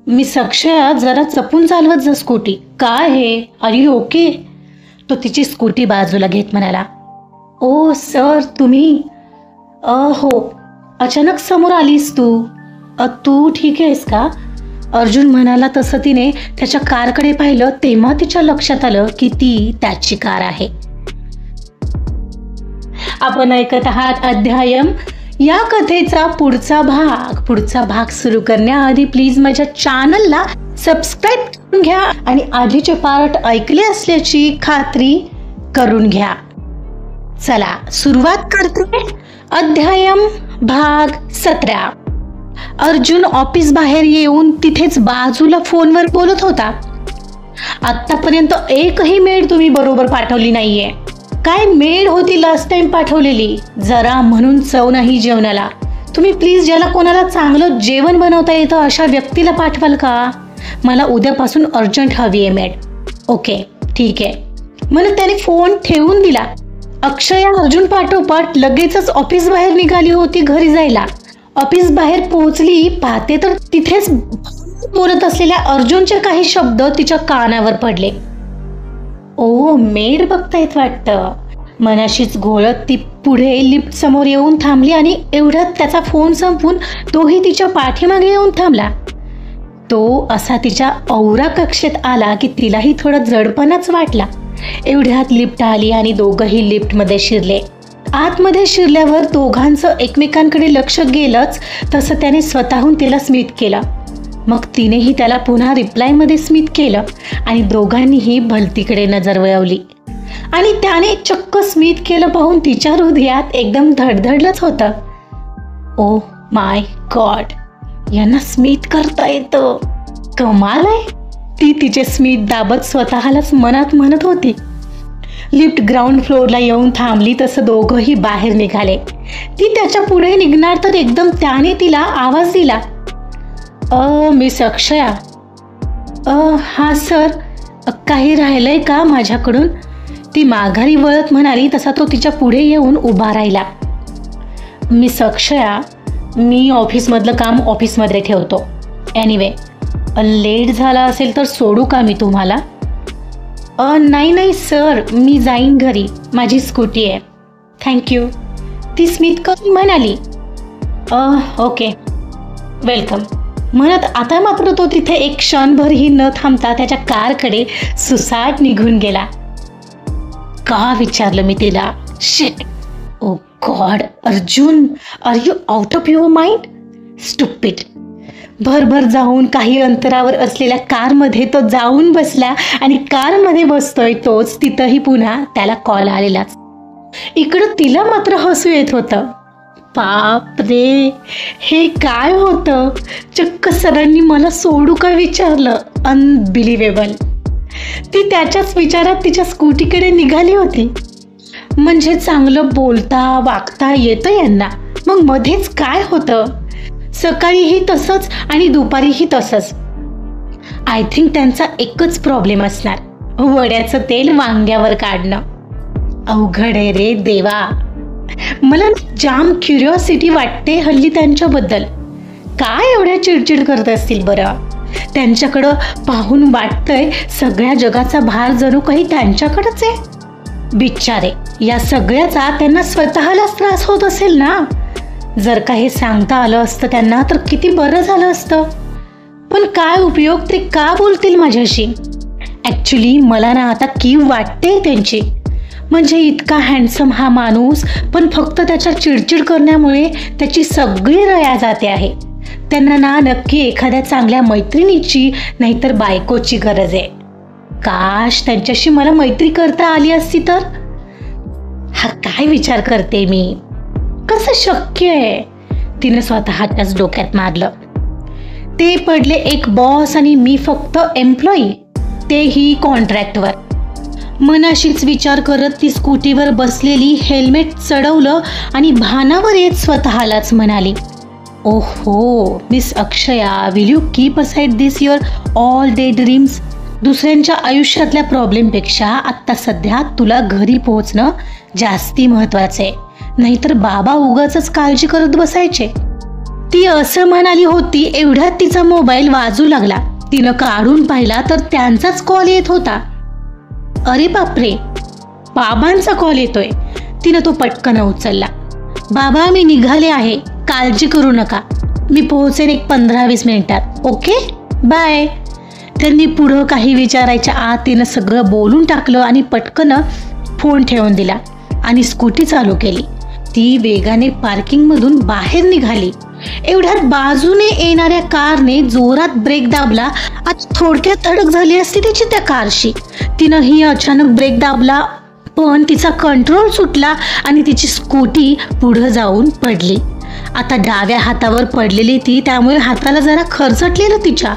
Miss अक्षया जरा जपून चालवत जा स्कूटी. काय हे, आर यू ओके? तो तिची स्कूटी बाजूला घेत म्हणाला. ओ सर, तुम्ही? हो, अचानक समोर आलीस तू. तू ठीक आहेस का? अर्जुन म्हणाला तसं तिने त्याच्या कारकडे पाहिलं तेव्हा तिच्या लक्षात आलं की ती त्याची कार आहे. आपण ऐकत आहात अध्यायम. या कथेचा पुढचा भाग सुरू करण्याआधी प्लीज माझ्या चॅनलला सबस्क्राईब करून घ्या आणि आधीचे पार्ट ऐकले असल्याची खात्री करून घ्या. चला सुरुवात करते. अध्यायम भाग 17. अर्जुन ऑफिस बाहेर येऊन तिथेच बाजूला फोनवर बोलत होता. आतापर्यंत एकही मेड तुम्ही बरोबर पाठवली नाहीये. काय मेड होती लास्ट टाइम पाठवलेली, जरा म्हणून चव नाही जेवणाला. तुम्ही प्लीज ज्याला कोणाला चांगलं जेवण बनवता येतं अशा व्यक्तीला पाठवाल का? मला उद्यापासून अर्जंट हवी आहे मेड. ओके ठीक आहे म्हणून त्याने फोन ठेवून दिला. अक्षया अर्जुन पाठोपाठ लगेचच ऑफिस बाहेर निघाली होती घरी जायला. ऑफिस बाहेर पोहोचली पाहते तर तिथेच बोलत असलेल्या अर्जुनचे काही शब्द तिच्या कानावर पडले. ओ मेड बघतायत वाटतं. मनाशीच घोळत ती पुढे लिफ्ट समोर येऊन थांबली आणि एवढ्यात त्याचा फोन संपून तोही तिच्या पाठीमागे येऊन थांबला. तो असा तिच्या औरा कक्षेत आला की तिलाही थोडा जडपणाच वाटला. एवढ्यात लिफ्ट आली आणि दोघंही लिफ्टमध्ये शिरले. आतमध्ये शिरल्यावर दोघांचं एकमेकांकडे लक्ष गेलंच तसं त्याने स्वतःहून तिला स्मित केलं. मग तिनेही त्याला पुन्हा रिप्लायमध्ये स्मित केलं आणि दोघांनीही भलतीकडे नजर वळवली आणि त्याने चक्क स्मित केलं पाहून तिच्या हृदयात एकदम धडधडलंच होतं. ओ माय गॉड, यांना स्मित करता येतं, कमाल आहे. ती तिचे स्मित दाबत स्वतःलाच मनात म्हणत होती. लिफ्ट ग्राउंड फ्लोअरला येऊन थांबली तसं दोघंही बाहेर निघाले. ती त्याच्या पुढे निघणार तर एकदम त्याने तिला आवाज दिला. मिस अक्षया. हा सर, काही राहिलंय का माझ्याकडून? ती माघारी वळत म्हणाली तसा तो तिच्या पुढे येऊन उभा राहिला. मिस अक्षया, मी ऑफिसमधलं काम ऑफिसमध्ये ठेवतो. एनिवे, लेट झाला असेल तर सोडू का मी तुम्हाला? नाही सर, मी जाईन घरी, माझी स्कूटी आहे. थँक्यू, ती स्मित करून म्हणाली. ओके वेलकम म्हणत आता मात्र तो तिथे एक क्षणभरही न थांबता त्याच्या कारकडे सुसाट निघून गेला. का विचारलं मी तिला. Shit, oh God, Arjun, are you out of your mind? Stupid. भरभर जाऊन काही अंतरावर असलेल्या कारमध्ये तो जाऊन बसला आणि कारमध्ये बसतोय तोच तिथंही पुन्हा त्याला कॉल आलेलाच. इकडं तिला मात्र हसू येत होतं. बाप रे, हे काय होतं? चक्क सरांनी मला सोडू का विचारलं. अनबिलिव्हेबल. ती त्याच्याच विचारात तिच्या स्कूटीकडे निघाली होती. म्हणजे चांगलं बोलता वागता येतं यांना, मग मध्येच काय होतं? सकाळीही तसंच आणि दुपारीही तसंच. आय थिंक त्यांचा एकच प्रॉब्लेम असणार, वड्याचं तेल वांग्यावर काढणं. अवघड आहे रे देवा. मला जाम क्युरिओसिटी वाटते हल्ली त्यांच्याबद्दल. काय एवढ्या चिडचिड करत असतील बरं? त्यांच्याकडं पाहून वाटतंय सगळ्या जगाचा भार जणू काही त्यांच्याकडेच आहे. बिचारे, या सगळ्याचा त्यांना स्वतःलाच त्रास होत असेल ना. जर का हे सांगता आलं असतं त्यांना तर किती बरं झालं असतं. पण काय उपयोग, ते का बोलतील माझ्याशी? ॲक्च्युली मला ना आता कीव वाटते त्यांची. म्हणजे इतका हँडसम हा माणूस, पण फक्त त्याच्या चिडचिड करण्यामुळे त्याची सगळी रया जाते आहे. त्यांना ना नक्की एखाद्या चांगल्या मैत्रिणीची नाहीतर बायकोची गरज आहे. काश त्यांच्याशी मला मैत्री करता आली असती तर. हा काय विचार करते मी, कसं शक्य आहे? तिने स्वतःच्याच डोक्यात मारलं. ते पडले एक बॉस आणि मी फक्त एम्प्लॉई, तेही कॉन्ट्रॅक्टवर. मनाशीच विचार करत ती स्कूटीवर बसलेली हेल्मेट चढवलं आणि भानावर येत स्वतःलाच म्हणाली. ओहो miss Akshaya, will you keep aside this your all day dreams? दुसऱ्यांच्या आयुष्यातल्या प्रॉब्लेमपेक्षा आत्ता सध्या तुला घरी पोहोचणं जास्ती महत्त्वाचं आहे. नाहीतर बाबा उगाचच काळजी करत बसायचे. ती असं म्हणाली होती एवढ्यात तिचा मोबाईल वाजू लागला. तिनं काढून पाहिला तर त्यांचाच कॉल येत होता. अरे बापरे, बाबांचा कॉल येतोय. तिनं तो पटकन उचलला. बाबा, मी निघाले आहे, काळजी करू नका, मी पोहोचेन एक 15-20 मिनिटात. Okay, bye. त्यांनी पुढं काही विचारायच्या आत तिनं सगळं बोलून टाकलं आणि पटकन फोन ठेवून दिला आणि स्कूटी चालू केली. ती वेगाने पार्किंगमधून बाहेर निघाली. एवढ्यात बाजूने येणाऱ्या कारने जोरात ब्रेक दाबला. आज थोडक्यात धडक झाली असती तिची त्या कारशी. तिनंही अचानक ब्रेक दाबला, पण तिचा कंट्रोल सुटला आणि तिची स्कूटी पुढं जाऊन पडली. आता डाव्या हातावर पडलेली ती, त्यामुळे हाताला जरा खरचटलेलं तिच्या.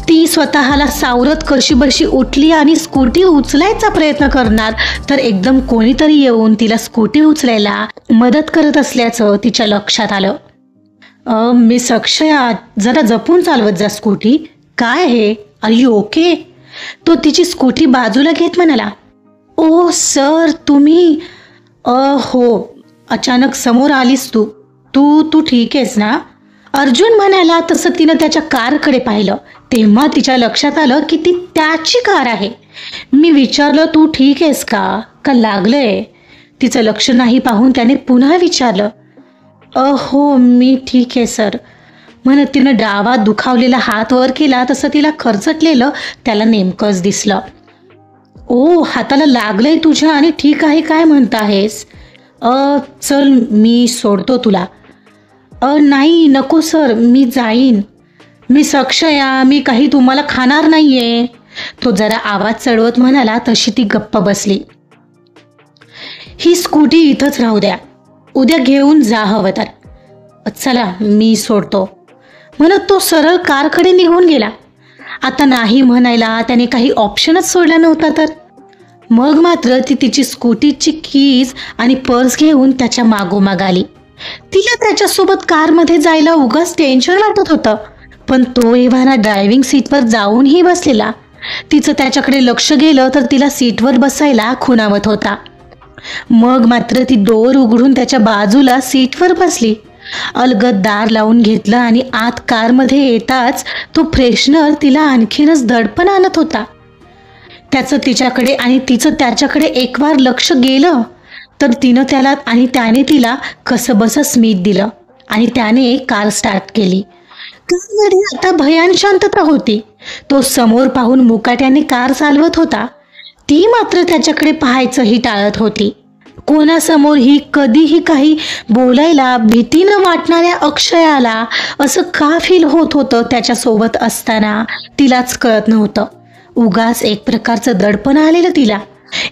ती स्वतःला सावरत कशीबशी उठली आणि स्कूटी उचलायचा प्रयत्न करणार तर एकदम कोणीतरी येऊन तिला स्कूटी उचलायला मदत करत असल्याचं तिच्या लक्षात आलं. मिस अक्षया, जरा जपून चालवत जा स्कूटी. काय आहे, आर यू ओके? तो तिची स्कूटी बाजूला घेत म्हणाला. ओ सर, तुम्ही? हो, अचानक समोर आलीस तू. तू ठीक आहेस ना? अर्जुन म्हणाला. तसं तिनं त्याच्या कारकडे पाहिलं तेव्हा तिच्या लक्षात आलं की ती त्याची कार आहे. मी विचारलं, तू ठीक आहेस का लागलंय? तिचं लक्ष नाही पाहून त्याने पुन्हा विचारलं. हो, मी ठीक आहे सर म्हणत तिनं डावा दुखावलेला हात वर केला. तसं तिला खरचटलेलं त्याला नेमकंच दिसलं. ओ, हाताला लागलंय तुझ्या आणि ठीक आहे काय म्हणता आहेस? चल, मी सोडतो तुला. नाही, नको सर, मी जाईन. मिस अक्षया, मी काही तुम्हाला खाणार नाहीये. तो जरा आवाज चढवत म्हणाला. तशी ती गप्प बसली. ही स्कूटी इथंच राहू द्या, उद्या घेऊन जा हवं तर. चला, मी सोडतो म्हणत तो सरळ कारकडे निघून गेला. आता नाही म्हणायला त्याने काही ऑप्शनच सोडला नव्हता तर. मग मात्र ती तिची स्कूटीची कीज आणि पर्स घेऊन त्याच्या मागोमाग आली. तिला त्याच्यासोबत कारमध्ये जायला उगाच टेन्शन वाटत होतं, पण तो एव्हाना ड्रायव्हिंग सीटवर जाऊनही बसलेला. तिचं त्याच्याकडे लक्ष गेलं तर तिला सीटवर बसायला खुणावत होता. मग मात्र ती डोर उघडून त्याच्या बाजूला सीटवर बसली. अलगद दार लावून घेतलं आणि आत कारमध्ये येताच तो फ्रेशनर तिला आणखीनच दडपण आणत होता. त्याचं तिच्याकडे आणि तिचं त्याच्याकडे एकवार लक्ष गेलं तर तिनं त्याला आणि त्याने तिला कसंबसं स्मित दिलं आणि त्याने कार स्टार्ट केली. कारमध्ये आता भयान शांतता होती. तो समोर पाहून मुकाट्याने कार चालवत होता. ती मात्र त्याच्याकडे पाहायचंही टाळत होती. कोणासमोर ही कधीही काही बोलायला भीती न वाटणाऱ्या अक्षयाला असं का फील होत होतं त्याच्यासोबत असताना तिलाच कळत नव्हतं. उगाच एक प्रकारचं दडपण आलेलं तिला.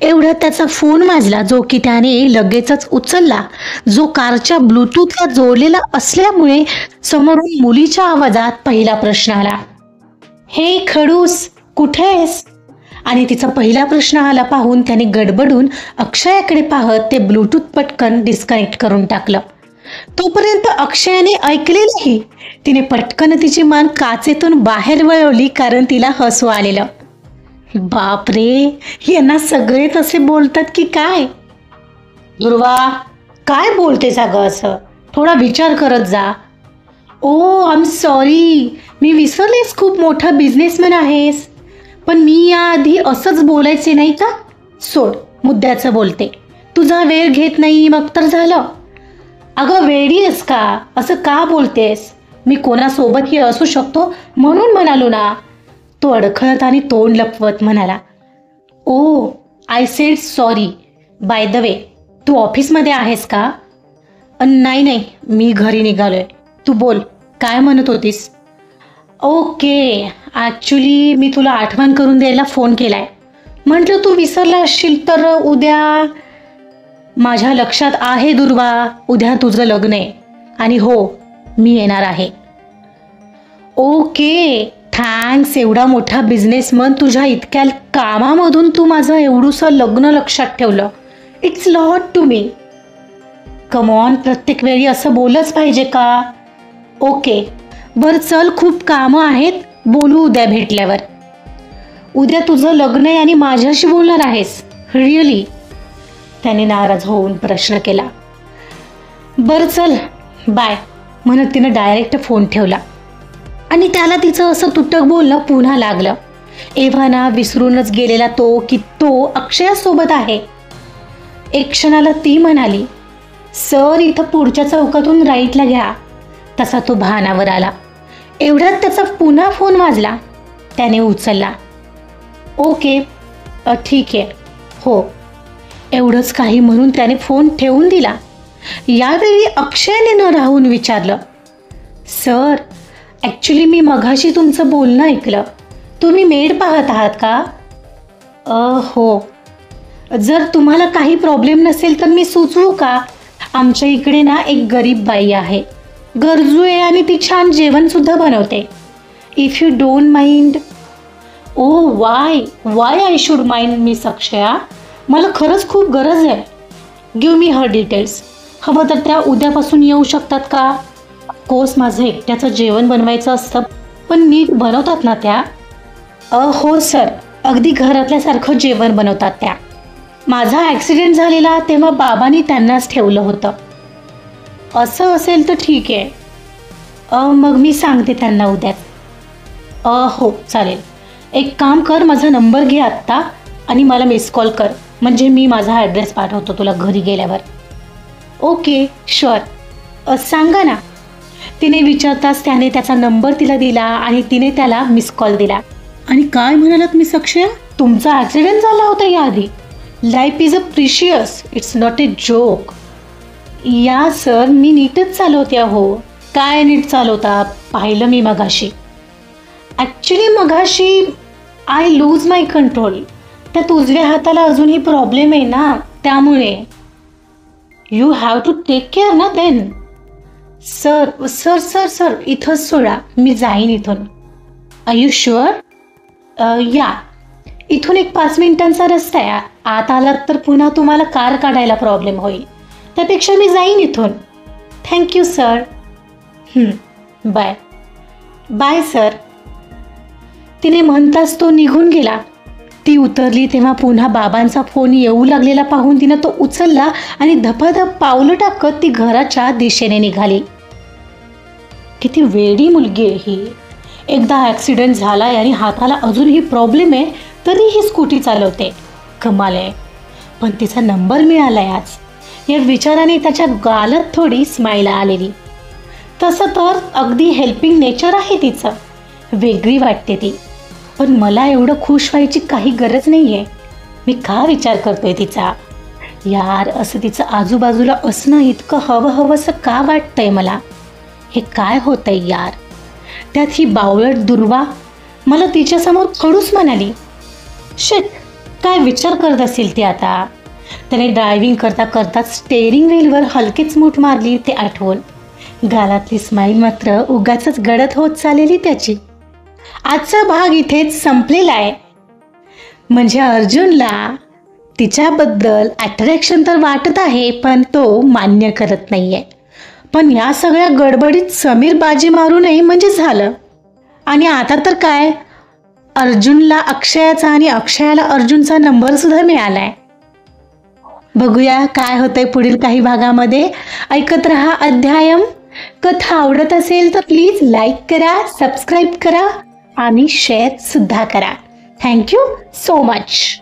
एवढ्यात त्याचा फोन वाजला, जो की त्याने लगेचच उचलला. जो कारच्या ब्लूटूथला जोडलेला असल्यामुळे समोरून मुलीच्या आवाजात पहिला प्रश्न आला. हे खडूस, कुठे आहेस? आणि तिचा पहिला प्रश्न आला पाहून त्याने गडबडून अक्षयाकडे पाहत ते ब्लूटूथ पटकन डिस्कनेक्ट करून टाकलं. तोपर्यंत अक्षयाने ऐकलेलंही. तिने पटकन तिची मान काचेतून बाहेर वळवली कारण तिला हसू आलेलं. बापरे, यांना सगळे तसे बोलतात की काय? दुर्वा, काय बोलतेस अगं असं? थोडा विचार करत जा. ओ, आय एम सॉरी, मी विसरलेस खूप मोठा बिझनेसमॅन आहेस. पण मी याआधी असंच बोलायचे नाही का? सोड, मुद्द्याचं बोलते. तुझा वेळ घेत नाही मग तर झालं. अगं वेडी आहेस का? असं का बोलतेस? मी कोणासोबतही असू शकतो म्हणून म्हणालो ना. तो अडखळत आणि तोंड लपवत म्हणाला. Oh, I said sorry. By the way, तू ऑफिसमध्ये आहेस का? नाही, मी घरी निघालोय. तू बोल, काय म्हणत होतीस? ओके, ॲक्च्युली मी तुला आठवण करून द्यायला फोन केलाय. म्हटलं तू विसरला असशील तर उद्या. माझ्या लक्षात आहे दुर्वा, उद्या तुझं लग्न आहे आणि हो, मी येणार आहे. Okay, thanks. एवढा मोठा बिझनेसमन तुझ्या इतक्या कामामधून तू माझं एवढूसं लग्न लक्षात ठेवलं. It's lot to me. Come on, प्रत्येक वेळी असं बोलच पाहिजे का? ओके, बरं चल, खूप कामं आहेत, बोलू उद्या भेटल्यावर. उद्या तुझं लग्न आहे आणि माझ्याशी बोलणार आहेस? रिअली? त्याने नाराज होऊन प्रश्न केला. बरं चल, बाय, म्हणत तिनं डायरेक्ट फोन ठेवला आणि त्याला तिचं असं तुटक बोलणं पुन्हा लागलं. एव्हाना विसरूनच गेलेला तो की तो अक्षयासोबत आहे. एक क्षणाला ती म्हणाली, सर इथं पुढच्या चौकातून राईटला घ्या. तसा तो भानावर आला. एवढ्यात त्याचा पुन्हा फोन वाजला. त्याने उचलला. ओके ठीक आहे, हो. एवढंच काही म्हणून त्याने फोन ठेवून दिला. यावेळी अक्षयने न राहून विचारलं, सर ॲक्च्युली मी मघाशी तुमचं बोलणं ऐकलं. तुम्ही मेड पाहत आहात का? हो. जर तुम्हाला काही प्रॉब्लेम नसेल तर मी सुचवू का? आमच्या इकडे ना एक गरीब बाई आहे, गरजू आहे आणि ती छान जेवणसुद्धा बनवते. If you don't mind. Oh why I should mind miss Akshaya? मला खरंच खूप गरज आहे. Give me her details. हवं तर त्या उद्यापासून येऊ शकतात का? ऑफकोर्स माझं एकट्याचं जेवण बनवायचं असतं, पण नीट बनवतात ना त्या? हो सर, अगदी घरातल्यासारखं जेवण बनवतात त्या. माझा ॲक्सिडेंट झालेला तेव्हा बाबांनी त्यांनाच ठेवलं होतं. असं असेल तर ठीक आहे. मग मी सांगते त्यांना उद्याच. हो चालेल. एक काम कर, माझा नंबर घे आत्ता आणि मला मिस कॉल कर, म्हणजे मी माझा ॲड्रेस पाठवतो तुला घरी गेल्यावर. Okay sure. सांगा ना. तिने विचारताच त्याने त्याचा नंबर तिला दिला आणि तिने त्याला मिस कॉल दिला. आणि काय म्हणालात मिस अक्षय? तुमचा ॲक्सिडेंट झाला होता याआधी. Life is a precious, it's not a joke. या सर, मी नीटच चालवते अहो. काय नीट चालवता? पाहिलं मी मगाशी. ॲक्च्युली मगाशी आय लूज माय कंट्रोल. त्यात उजव्या हाताला अजूनही प्रॉब्लेम आहे ना, त्यामुळे. You have to take care ना then. Sir sir sir sir इथंच सोडा, मी जाईन इथून. Are you sure? या, इथून एक 5 मिनिटांचा रस्ता आहे. आत आलात तर पुन्हा तुम्हाला कार काढायला प्रॉब्लेम होईल, त्यापेक्षा मी जाईन इथून. Thank you sir. Bye. Bye sir. तिने म्हणताच तो निघून गेला. ती उतरली तेव्हा पुन्हा बाबांचा फोन येऊ लागलेला पाहून तिनं तो उचलला आणि धपाधप पावलं टाकत ती घराच्या दिशेने निघाली. किती वेडी मुलगी आहे ही. एकदा ॲक्सिडेंट झालाय आणि हाताला अजूनही प्रॉब्लेम आहे तरी ही स्कूटी चालवते. कमाल आहे. पण तिचा नंबर मिळालाय आज, या विचाराने त्याच्या गालात थोडी स्माईल आलेली. तसं तर अगदी हेल्पिंग नेचर आहे तिचं, वेगळी वाटते ती. पण मला एवढं खुश व्हायची काही गरज नाही आहे. मी का विचार करतोय तिचा? यार, असं तिचं आजूबाजूला असणं इतकं हवंसं का वाटतंय मला? हे काय होतंय यार? त्यात ही बावळट दुर्वा मला तिच्यासमोर खडूस म्हणाली. शिट, काय विचार करत असेल ती आता? त्याने ड्रायव्हिंग करता करता स्टेअरिंग व्हीलवर हलकीच मूठ मारली ते आठवून. गालातली स्माईल मात्र उगाचच गडद होत चाललेली त्याची. आजचा भाग इथेच संपलेला आहे. म्हणजे अर्जुनला तिच्याबद्दल अट्रॅक्शन तर वाटत आहे, पण तो मान्य करत नाहीये. पण या सगळ्या गडबडीत समीर बाजी मारू नये म्हणजे झालं. आणि आता तर काय, अर्जुनला अक्षयाचा आणि अक्षयाला अर्जुनचा नंबर सुद्धा मिळालाय. बघूया काय होतंय पुढील काही भागामध्ये. ऐकत रहा अध्यायम. कथा आवडत असेल तर प्लीज लाईक करा, सबस्क्राईब करा आणि शेअर सुद्धा करा. Thank you so much.